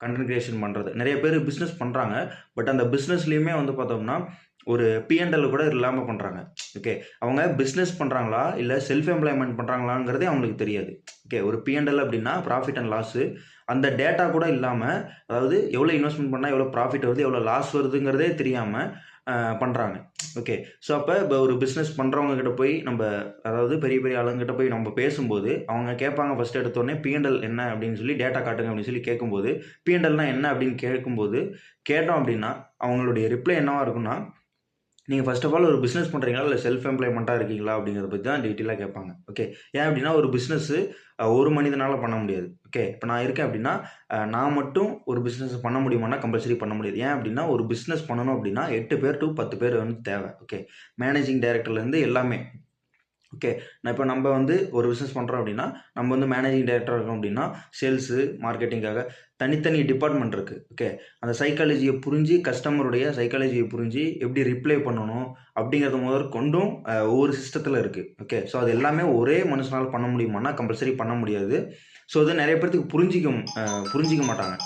Content creation பண்ணுறது. நிறைய பேர் பிஸ்னஸ் பண்ணுறாங்க. பட் அந்த பிஸ்னஸ்லேயுமே வந்து பார்த்தோம்னா, ஒரு P&L கூட இல்லாமல் பண்ணுறாங்க. ஓகே. அவங்க பிஸ்னஸ் பண்ணுறாங்களா, இல்லை செல்ஃப் எம்ப்ளாய்மெண்ட் பண்ணுறாங்களாங்கிறதே அவங்களுக்கு தெரியாது. ஓகே. ஒரு P&L அப்படின்னா ப்ராஃபிட் அண்ட் லாஸு. அந்த டேட்டா கூட இல்லாமல், அதாவது எவ்வளோ இன்வெஸ்ட்மெண்ட் பண்ணால் எவ்வளோ ப்ராஃபிட் வருது, எவ்வளோ லாஸ் வருதுங்கிறதே தெரியாமல் பண்ணுறாங்க. ஓகே. ஸோ அப்போ இப்போ ஒரு பிஸ்னஸ் பண்ணுறவங்க கிட்ட போய் நம்ம, அதாவது பெரிய பெரிய ஆளுங்கிட்ட போய் நம்ம பேசும்போது, அவங்க கேட்பாங்க ஃபர்ஸ்ட் எடுத்தோடனே P&L என்ன அப்படின்னு சொல்லி டேட்டா காட்டுங்க அப்படின்னு சொல்லி கேட்கும்போது, P&Lனா என்ன அப்படின்னு கேட்கும்போது, கேட்டோம் அப்படின்னா, அவங்களுடைய ரிப்ளை என்னவா இருக்கும்னா, நீங்க ஃபர்ஸ்ட் ஆஃப் ஆல் ஒரு பிசினஸ் பண்றீங்களா? இல்ல செல்ஃப் எம்ப்ளாய்மென்ட்டா இருக்கீங்களா? அப்படிங்கிறத பத்தி தான் டீட்டெயிலா கேட்பாங்க. ஓகே. ஏன் அப்படின்னா, ஒரு பிசினஸு ஒரு மனிதனால பண்ண முடியாது. ஓகே. இப்ப நான் இருக்கேன் அப்படின்னா, நான் மட்டும் ஒரு பிசினஸ் பண்ண முடியுமான்னா, கம்பல்சரி பண்ண முடியாது. ஏன் அப்படின்னா, ஒரு பிசினஸ் பண்ணணும் அப்படின்னா 8 பேர் டூ 10 பேர் வந்து தேவை. ஓகே. மேனேஜிங் டைரக்டர்லேருந்து எல்லாமே. ஓகே. இப்ப நம்ப வந்து ஒரு பிசினஸ் பண்றோம் அப்படின்னா, நம்ம வந்து மேனேஜிங் டைரக்டரா இருக்கோம் அப்படின்னா, சேல்ஸு, மார்க்கெட்டிங்காக தனித்தனி டிபார்ட்மெண்ட் இருக்கு. ஓகே. அந்த சைக்காலஜிய புரிஞ்சு, கஸ்டமருடைய சைக்காலஜிய புரிஞ்சு, எப்படி ரிப்ளை பண்ணணும் அப்படிங்கிறது முதற்கொண்டும் ஒவ்வொரு சிஸ்டத்துல இருக்கு. ஓகே. ஸோ அது எல்லாமே ஒரே மனுஷனால பண்ண முடியுமான்னா, கம்பல்சரி பண்ண முடியாது. ஸோ அது நெறைய பேத்துக்கு புரிஞ்சிக்க மாட்டாங்க.